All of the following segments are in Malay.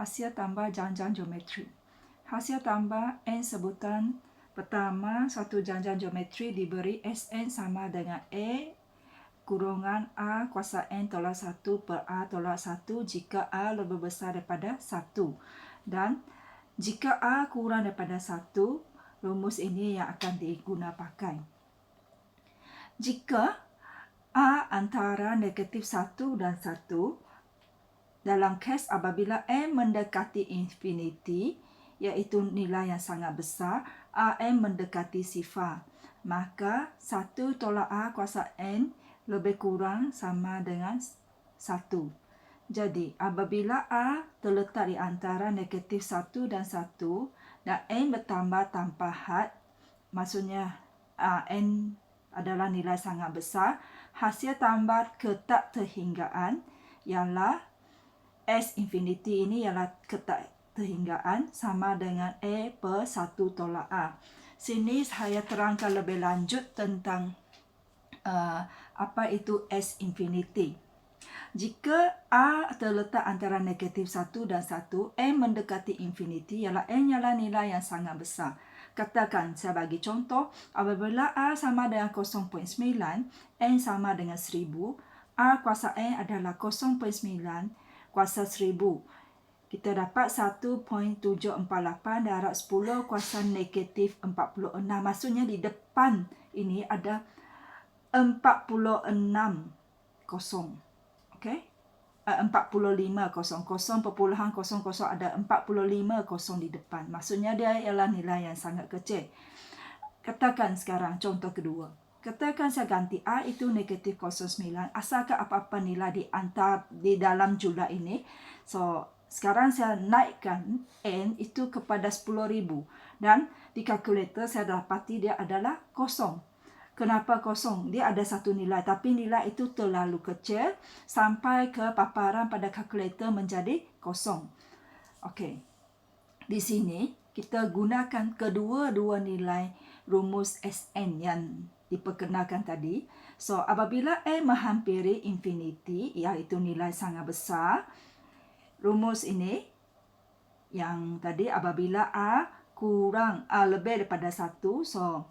hasil tambah janjang geometri. Hasil tambah n sebutan pertama suatu janjang geometri diberi Sn sama dengan A kurungan A kuasa N tolak 1 per A tolak 1 jika A lebih besar daripada 1. Dan jika A kurang daripada 1, rumus ini yang akan diguna pakai. Jika A antara negatif 1 dan 1, dalam kes apabila n mendekati infinity, iaitu nilai yang sangat besar, Am mendekati sifar, maka 1 tolak A kuasa N lebih kurang sama dengan 1. Jadi, apabila A terletak di antara negatif 1 dan 1 dan N bertambah tanpa had, maksudnya N adalah nilai sangat besar, hasil tambah ketak terhinggaan ialah S infinity ini ialah ketak terhinggaan sama dengan A per 1 tolak A. Sini saya terangkan lebih lanjut tentang apa itu S infinity. Jika A terletak antara negatif 1 dan 1, N mendekati infinity ialah N ialah nilai yang sangat besar. Katakan, saya bagi contoh, apabila A sama dengan 0.9, N sama dengan 1000, A kuasa N adalah 0.9 kuasa 1000. Kita dapat 1.748 darab 10 kuasa negatif 46. Maksudnya di depan ini ada 46 kosong. Okey? 45 kosong. 0.00 ada 45 kosong di depan. Maksudnya dia ialah nilai yang sangat kecil. Katakan sekarang contoh kedua. Katakan saya ganti A itu negatif 0.9. Asalkan apa-apa nilai di dalam jumlah ini. So, sekarang saya naikkan N itu kepada 10,000. Dan di kalkulator saya dapati dia adalah kosong. Kenapa kosong? Dia ada satu nilai. Tapi nilai itu terlalu kecil sampai ke paparan pada kalkulator menjadi kosong. Okey. Di sini kita gunakan kedua-dua nilai rumus Sn yang diperkenalkan tadi. So, apabila N menghampiri infinity, iaitu nilai sangat besar, rumus ini yang tadi apabila A kurang A lebih daripada 1, so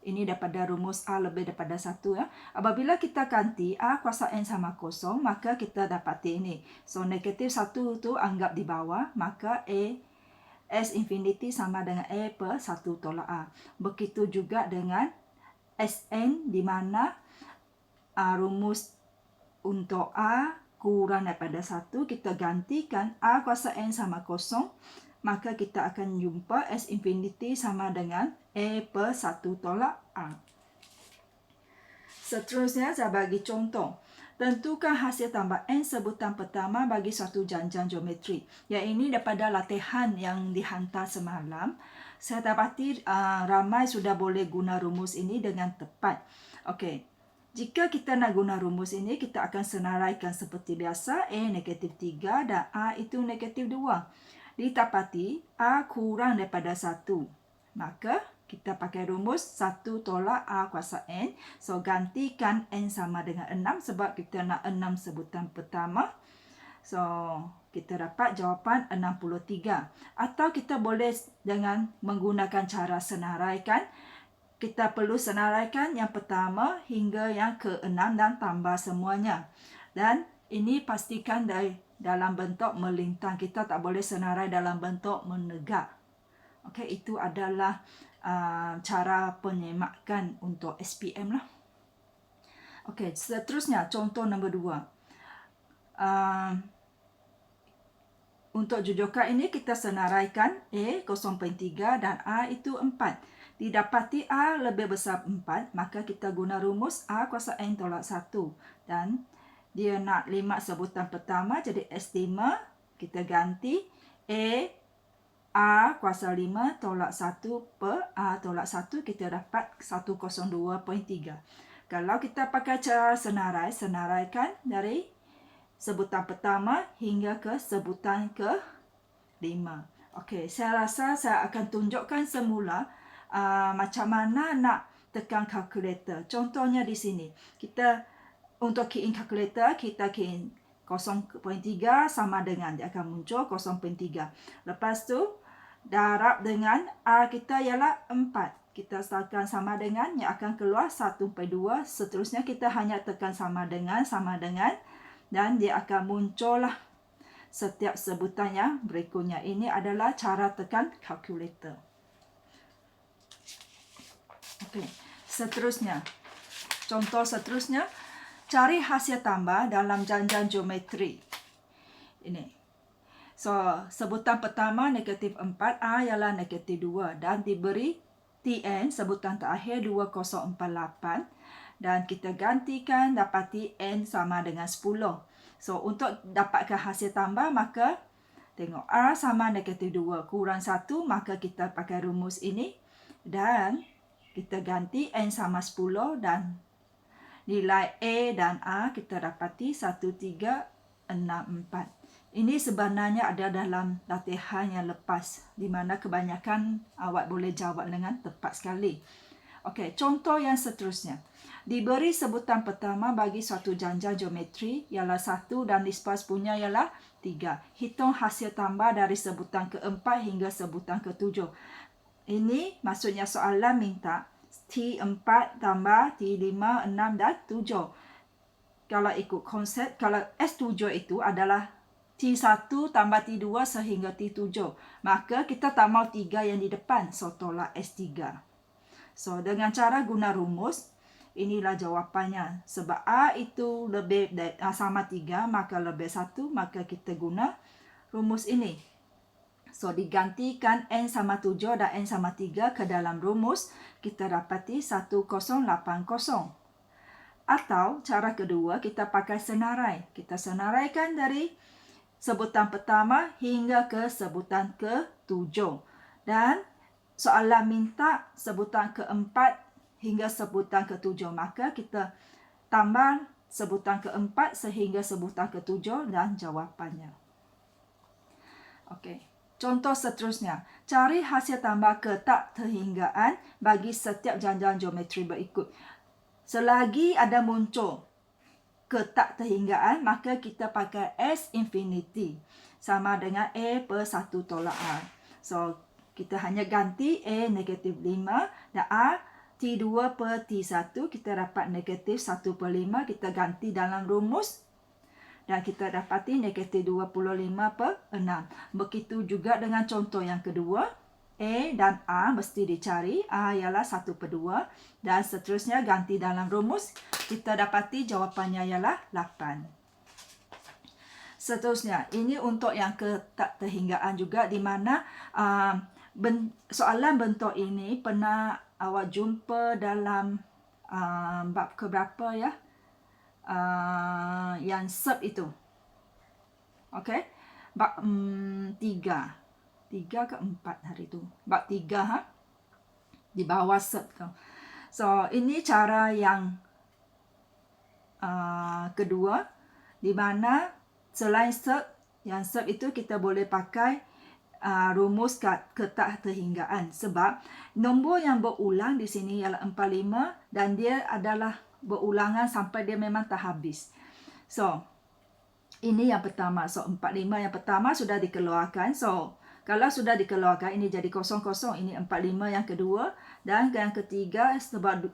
ini daripada rumus A lebih daripada 1 ya. Apabila kita ganti A kuasa N sama 0, maka kita dapati ini. So, negatif 1 itu anggap di bawah, maka S infinity sama dengan A per 1 tolak A. Begitu juga dengan Sn di mana rumus untuk A kurang daripada 1, kita gantikan A kuasa N sama 0, maka kita akan jumpa S infinity sama dengan A per 1 tolak A. Seterusnya saya bagi contoh. Tentukan hasil tambah N sebutan pertama bagi suatu janjang geometri. Yang ini daripada latihan yang dihantar semalam. Saya dapati ramai sudah boleh guna rumus ini dengan tepat. Okey. Jika kita nak guna rumus ini, kita akan senaraikan seperti biasa. A negatif 3 dan A itu negatif 2. Ditapati A kurang daripada 1. Maka kita pakai rumus 1 tolak A kuasa N. So, gantikan N sama dengan 6 sebab kita nak 6 sebutan pertama. So, kita dapat jawapan 63. Atau kita boleh dengan menggunakan cara senaraikan. Kita perlu senaraikan yang pertama hingga yang ke-6 dan tambah semuanya. Dan ini pastikan dalam bentuk melintang. Kita tak boleh senarai dalam bentuk menegak. Okey, itu adalah cara penyemakan untuk SPM lah. Okey, seterusnya contoh nombor 2. Untuk jujukan ini kita senaraikan A 0.3 dan A itu 4. Didapati A lebih besar 4, maka kita guna rumus A kuasa N tolak 1. Dan dia nak 5 sebutan pertama, jadi S5 kita ganti A kuasa 5 tolak 1 per A tolak 1, kita dapat 102.3. Kalau kita pakai cara senaraikan dari sebutan pertama hingga ke sebutan ke-5. Okey, saya rasa saya akan tunjukkan semula macam mana nak tekan kalkulator. Contohnya di sini. Kita untuk key in kalkulator, kita key in 0.3 sama dengan, dia akan muncul 0.3. Lepas tu, darab dengan R kita ialah 4. Kita tekan sama dengan, yang akan keluar 1/2. Seterusnya kita hanya tekan sama dengan, dan dia akan muncul lah setiap sebutan yang berikutnya. Ini adalah cara tekan kalkulator. Okey, seterusnya. Contoh seterusnya, cari hasil tambah dalam janjan geometri. Ini. So, sebutan pertama negatif 4, A ialah negatif 2 dan diberi Tn, sebutan terakhir 2048. Dan kita gantikan dapati N sama dengan 10. So, untuk dapatkan hasil tambah, maka tengok R sama negatif 2 kurang 1, maka kita pakai rumus ini. Dan kita ganti N sama 10 dan nilai A dan A kita dapati 1364. Ini sebenarnya ada dalam latihan yang lepas, di mana kebanyakan awak boleh jawab dengan tepat sekali. Okey, contoh yang seterusnya. Diberi sebutan pertama bagi suatu janjan geometri ialah 1 dan nisbah punya ialah 3. Hitung hasil tambah dari sebutan keempat hingga sebutan ketujuh. Ini maksudnya soalan minta T4 tambah T5, 6 dan 7. Kalau ikut konsep, kalau S7 itu adalah T1 tambah T2 sehingga T7. Maka kita tak mau 3 yang di depan. So, tolak S3. So, dengan cara guna rumus, inilah jawapannya. Sebab A itu lebih sama 3, maka lebih 1, maka kita guna rumus ini. So, digantikan N sama 7 dan N sama 3 ke dalam rumus, kita dapati 1080. Atau cara kedua, kita pakai senarai. Kita senaraikan dari sebutan pertama hingga ke sebutan ke-7. Dan soalan minta sebutan keempat hingga sebutan ke-7. Maka kita tambah sebutan keempat sehingga sebutan ke-7 dan jawapannya. Okey. Contoh seterusnya, cari hasil tambah ketak terhinggaan bagi setiap janjan geometri berikut. Selagi ada muncul ketak terhinggaan, maka kita pakai S infinity sama dengan A per 1 tolak R. So, kita hanya ganti A negatif 5 dan R T2 per T1, kita dapat negatif 1/5, kita ganti dalam rumus. Dan kita dapati negatif 25 per 6. Begitu juga dengan contoh yang kedua. A dan A mesti dicari. A ialah 1/2. Dan seterusnya ganti dalam rumus. Kita dapati jawapannya ialah 8. Seterusnya, ini untuk yang ketak terhinggaan juga, di mana soalan bentuk ini pernah awak jumpa dalam bab keberapa ya? Yang sub itu. Okey. Bab 3. 3 ke 4 hari itu. Bab 3 di bawah sub tu. So, ini cara yang kedua, di mana selain sub, yang sub itu kita boleh pakai rumus ketak terhinggaan. Sebab nombor yang berulang di sini ialah 45 dan dia adalah berulangan sampai dia memang tak habis. So, ini yang pertama. So, 45 yang pertama sudah dikeluarkan. So, kalau sudah dikeluarkan, ini jadi 00. Ini 45 yang kedua. Dan yang ketiga, sebab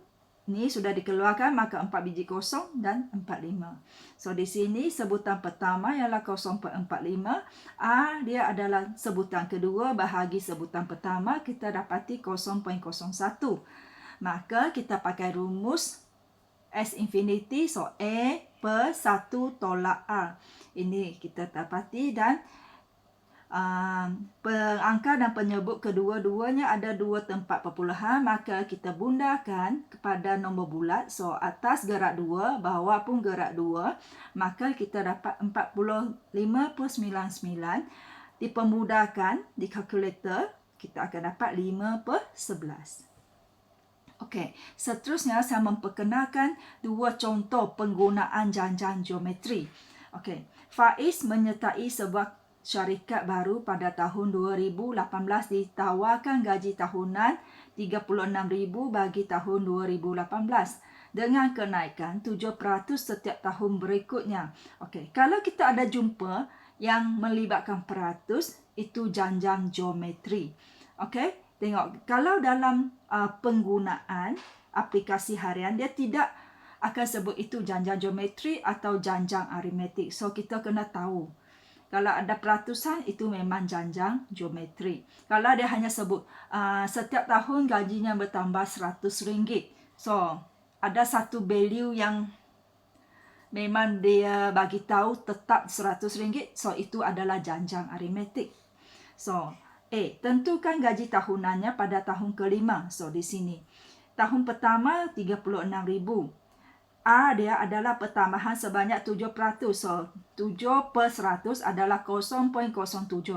ini sudah dikeluarkan, maka 4 biji kosong dan 45. So, di sini sebutan pertama ialah 0.45. A, dia adalah sebutan kedua bahagi sebutan pertama. Kita dapati 0.01. Maka, kita pakai rumus S infinity, so A per 1 tolak R. Ini kita dapati dan pengangka dan penyebut kedua-duanya ada 2 tempat perpuluhan, maka kita bundakan kepada nombor bulat. So, atas gerak 2, bawah pun gerak 2, maka kita dapat 45/99. Dipermudahkan di kalkulator, kita akan dapat 5/11. Okey, seterusnya saya memperkenalkan 2 contoh penggunaan janjan geometri. Okey, Faiz menyertai sebuah syarikat baru pada tahun 2018 ditawarkan gaji tahunan 36,000 bagi tahun 2018. dengan kenaikan 7% setiap tahun berikutnya. Okey, kalau kita ada jumpa yang melibatkan peratus, itu janjang geometri. Okey, tengok kalau dalam penggunaan aplikasi harian dia tidak akan sebut itu janjang geometri atau janjang aritmetik. So kita kena tahu. Kalau ada peratusan, itu memang janjang geometri. Kalau dia hanya sebut setiap tahun gajinya bertambah RM100. So, ada satu value yang memang dia bagi tahu tetap RM100. So, itu adalah janjang aritmetik. So, tentukan gaji tahunannya pada tahun kelima. So, di sini. Tahun pertama, RM36,000. A dia adalah pertambahan sebanyak 7%. So, 7 per 100 adalah 0.07.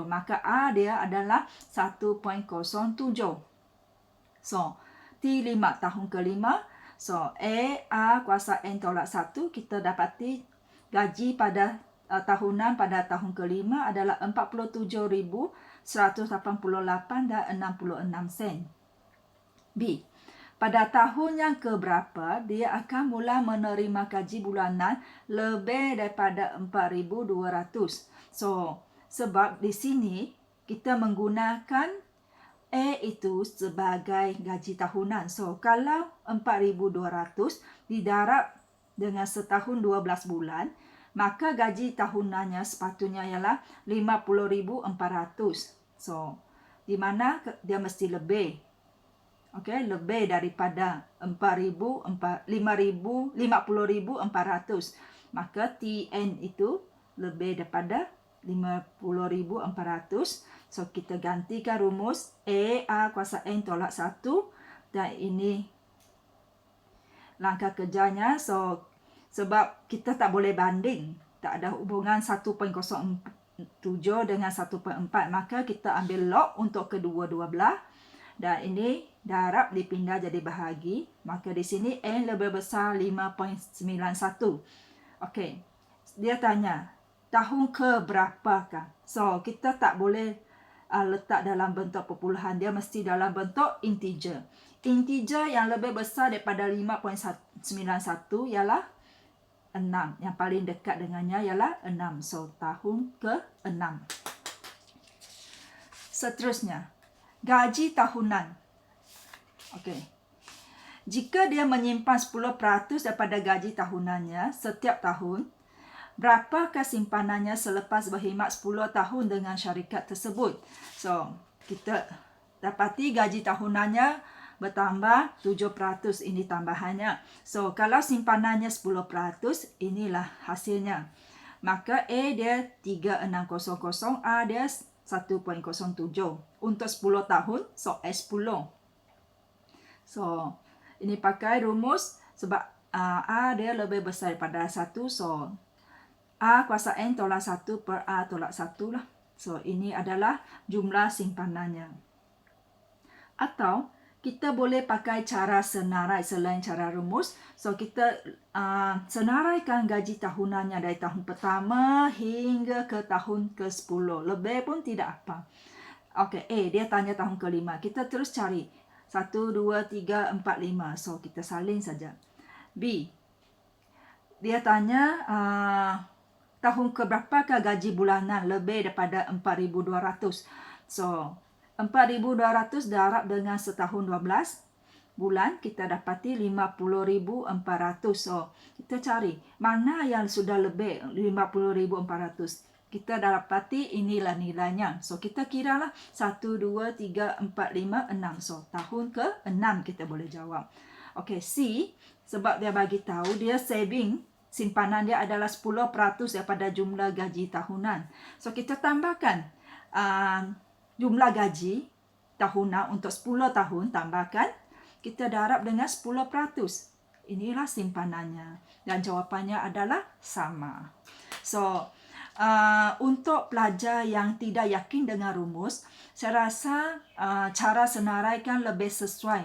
Maka A dia adalah 1.07. So, T5 tahun kelima. So, A kuasa N tolak 1. Kita dapati gaji pada tahunan pada tahun kelima adalah RM47,188 dan 66 sen. B. Pada tahun yang keberapa, dia akan mula menerima gaji bulanan lebih daripada 4,200. So, sebab di sini kita menggunakan A itu sebagai gaji tahunan. So, kalau 4,200 didarab dengan setahun 12 bulan, maka gaji tahunannya sepatutnya ialah 50,400. So, di mana dia mesti lebih. Okey, lebih daripada 50,400. Maka TN itu lebih daripada 50,400. So, kita gantikan rumus A kuasa N tolak 1. Dan ini langkah kerjanya. So, sebab kita tak boleh banding. Tak ada hubungan 1.07 dengan 1.4. Maka kita ambil log untuk kedua-dua belah. Dan ini darab dipindah jadi bahagi. Maka di sini N lebih besar 5.91. Okey. Dia tanya, tahun ke berapakah? So, kita tak boleh letak dalam bentuk perpuluhan. Dia mesti dalam bentuk integer. Integer yang lebih besar daripada 5.91 ialah 6. Yang paling dekat dengannya ialah 6. So, tahun ke-6. Seterusnya. Gaji tahunan. Okey. Jika dia menyimpan 10% daripada gaji tahunannya setiap tahun, berapakah simpanannya selepas berkhidmat 10 tahun dengan syarikat tersebut? So, kita dapati gaji tahunannya bertambah 7%. Ini tambahannya. So, kalau simpanannya 10%, inilah hasilnya. Maka A dia 3,600, A dia 1.07 untuk 10 tahun. So, S10. So, ini pakai rumus sebab A dia lebih besar daripada 1. So, A kuasa N tolak 1 per A tolak 1 lah. So, ini adalah jumlah simpanannya. Atau, kita boleh pakai cara senarai selain cara rumus. So, kita senaraikan gaji tahunannya dari tahun pertama hingga ke tahun ke-10. Lebih pun tidak apa. Okey, A, dia tanya tahun kelima. Kita terus cari. 1, 2, 3, 4, 5. So, kita salin saja. B, dia tanya tahun keberapakah gaji bulanan lebih daripada 4,200. So, 4,200 darab dengan setahun 12 bulan, kita dapati 50,400. So, kita cari mana yang sudah lebih 50,400. Kita dapati inilah nilainya. So, kita kiralah 1, 2, 3, 4, 5, 6. So, tahun ke-6 kita boleh jawab. Okey, C, sebab dia bagi tahu dia saving, simpanan dia adalah 10% daripada jumlah gaji tahunan. So, kita tambahkan jumlah gaji tahunan untuk 10 tahun, tambahkan, kita darab dengan 10%. Inilah simpanannya. Dan jawapannya adalah sama. So, untuk pelajar yang tidak yakin dengan rumus, saya rasa cara senaraikan lebih sesuai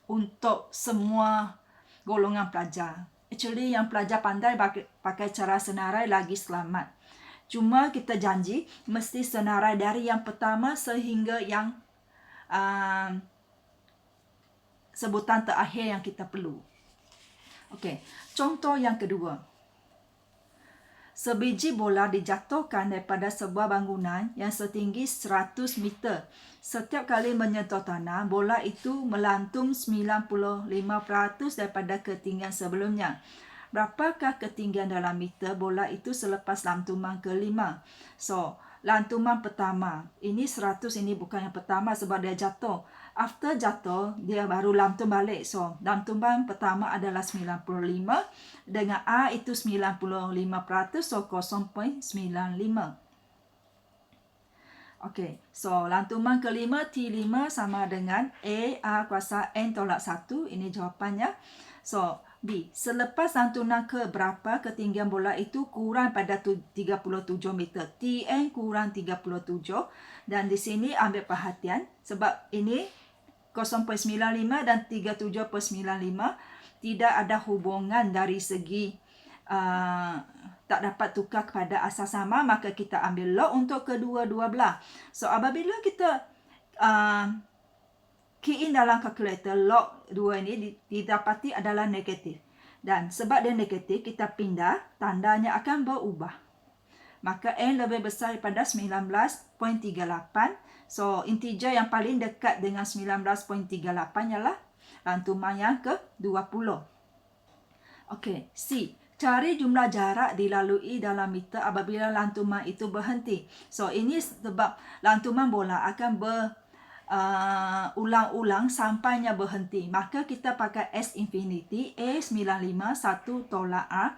untuk semua golongan pelajar. Actually, yang pelajar pandai pakai cara senarai lagi selamat. Cuma kita janji mesti senarai dari yang pertama sehingga yang sebutan terakhir yang kita perlu. Okey, contoh yang kedua. Sebiji bola dijatuhkan daripada sebuah bangunan yang setinggi 100 meter. Setiap kali menyentuh tanah, bola itu melantung 95% daripada ketinggian sebelumnya. Berapakah ketinggian dalam meter bola itu selepas lantuman kelima? So, lantuman pertama, ini 100, ini bukan yang pertama sebab dia jatuh. After jatuh, dia baru lantung balik. So, lantuman pertama adalah 95 dengan A itu 95%, so 0.95. Okey, so lantuman kelima T5 sama dengan A kuasa N tolak 1. Ini jawapannya. So, B. Selepas lantunan ke berapa ketinggian bola itu kurang pada 37 meter. Tn kurang 37. Dan di sini ambil perhatian sebab ini 0.95 dan 37.95 tidak ada hubungan dari segi tak dapat tukar kepada asal sama, maka kita ambil log untuk kedua-dua belah. So, apabila kita key in dalam kalkulator, log 2 ini didapati adalah negatif. Dan sebab dia negatif, kita pindah, tandanya akan berubah. Maka N lebih besar daripada 19.38. So, integer yang paling dekat dengan 19.38 ialah lantuman yang ke-20. Okey, C. Cari jumlah jarak dilalui dalam meter apabila lantuman itu berhenti. So, ini sebab lantuman bola akan ulang-ulang sampainya berhenti. Maka kita pakai S infinity, A95, 1 tolak A,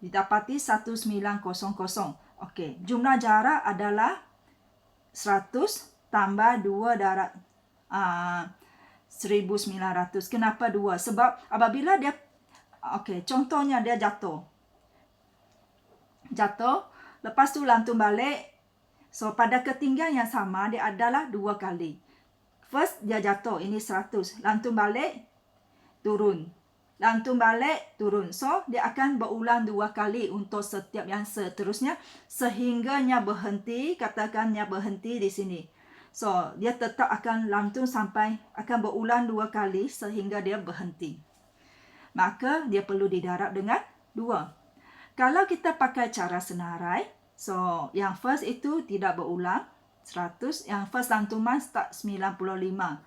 didapati 1900. Okey, jumlah jarak adalah 100 tambah 2 darab 1900. Kenapa 2? Sebab apabila dia, okey, contohnya dia jatuh. Lepas tu lantung balik. So, pada ketinggian yang sama, dia adalah 2 kali. First, dia jatuh. Ini 100. Lantung balik, turun. Lantung balik, turun. So, dia akan berulang 2 kali untuk setiap yang seterusnya. Sehingganya berhenti, katakannya berhenti di sini. So, dia tetap akan lantung sampai, akan berulang 2 kali sehingga dia berhenti. Maka, dia perlu didarab dengan 2. Kalau kita pakai cara senarai, so, yang first itu tidak berulang, 100. Yang first lantuman start 95.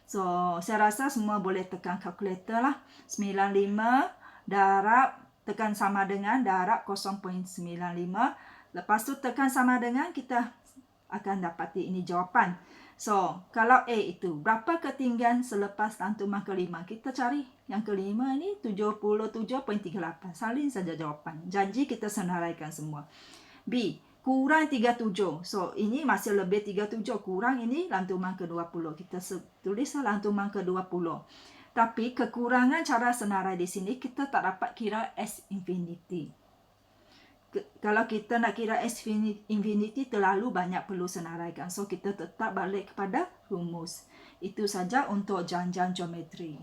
So, saya rasa semua boleh tekan kalkulator lah. 95 darab, tekan sama dengan darab 0.95. Lepas tu tekan sama dengan, kita akan dapati ini jawapan. So, kalau A itu, berapa ketinggian selepas lantuman kelima? Kita cari yang kelima ni 77.38. Salin saja jawapan. Janji kita senaraikan semua. B. Kurang 37. So, ini masih lebih 37. Kurang ini lantuman ke-20. Kita tulislah lantuman ke-20. Tapi kekurangan cara senarai di sini, kita tak dapat kira S infinity. Kalau kita nak kira S infinity, terlalu banyak perlu senaraikan. So, kita tetap balik kepada rumus. Itu saja untuk janjian geometri.